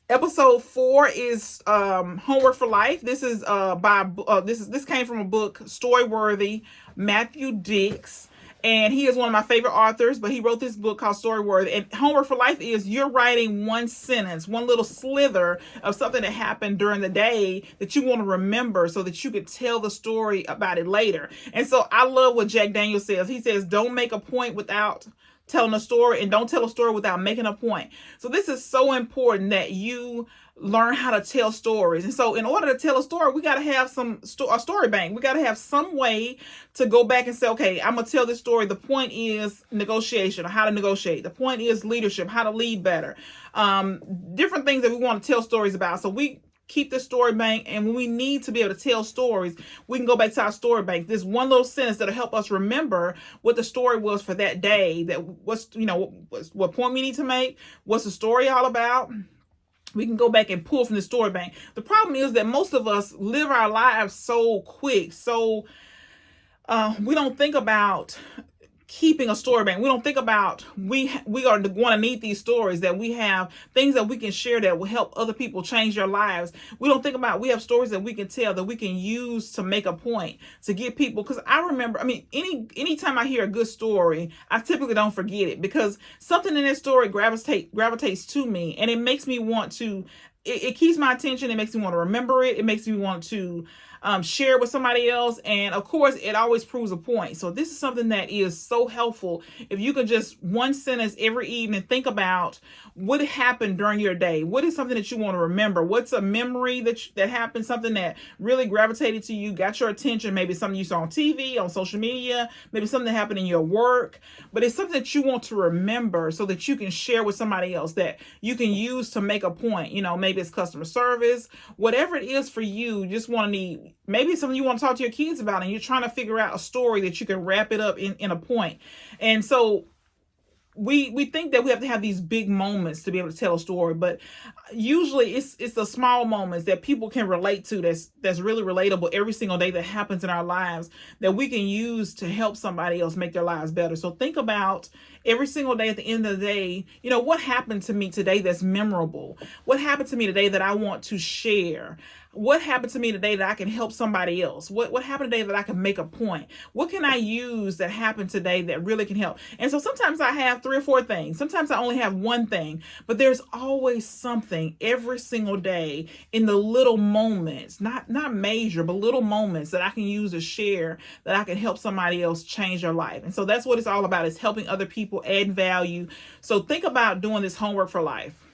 Episode 4 is Homework for Life. This is this came from a book, Storyworthy, Matthew Dix. And he is one of my favorite authors, but he wrote this book called Storyworthy. And Homework for Life is you're writing one sentence, one little slither of something that happened during the day that you want to remember so that you could tell the story about it later. And so I love what Jack Daniels says. He says, don't make a point without telling a story, and don't tell a story without making a point. So this is so important that you learn how to tell stories. And so in order to tell a story, we got to have a story bank. We got to have some way to go back and say, okay, I'm going to tell this story. The point is negotiation, or how to negotiate. The point is leadership, how to lead better. Different things that we want to tell stories about. So we keep the story bank, and when we need to be able to tell stories, we can go back to our story bank. This one little sentence that'll help us remember what the story was for that day, that what's, what point we need to make, what's the story all about. We can go back and pull from the story bank. The problem is that most of us live our lives so quick, so we don't think about keeping a story bank. We don't think about we are going to need these stories, that we have things that we can share that will help other people change their lives. We don't think about we have stories that we can tell, that we can use to make a point, to get people. Because I remember, anytime I hear a good story, I typically don't forget it, because something in that story gravitates to me, and it makes me want to. It keeps my attention. It makes me want to remember it. It makes me want to share it with somebody else. And of course, it always proves a point. So this is something that is so helpful. If you could just one sentence every evening, think about what happened during your day. What is something that you want to remember? What's a memory that happened, something that really gravitated to you, got your attention, maybe something you saw on TV, on social media, maybe something that happened in your work, but it's something that you want to remember so that you can share with somebody else, that you can use to make a point. Maybe it's customer service, whatever it is for you. You just want to need, maybe it's something you want to talk to your kids about, and you're trying to figure out a story that you can wrap it up in a point. And so we think that we have to have these big moments to be able to tell a story, but usually it's the small moments that people can relate to, that's really relatable every single day, that happens in our lives, that we can use to help somebody else make their lives better. So think about every single day, at the end of the day, what happened to me today that's memorable? What happened to me today that I want to share? What happened to me today that I can help somebody else? What happened today that I can make a point? What can I use that happened today that really can help? And so sometimes I have 3 or 4 things. Sometimes I only have one thing, but there's always something every single day in the little moments, not major, but little moments that I can use to share, that I can help somebody else change their life. And so that's what it's all about, is helping other people, add value. So think about doing this Homework for Life.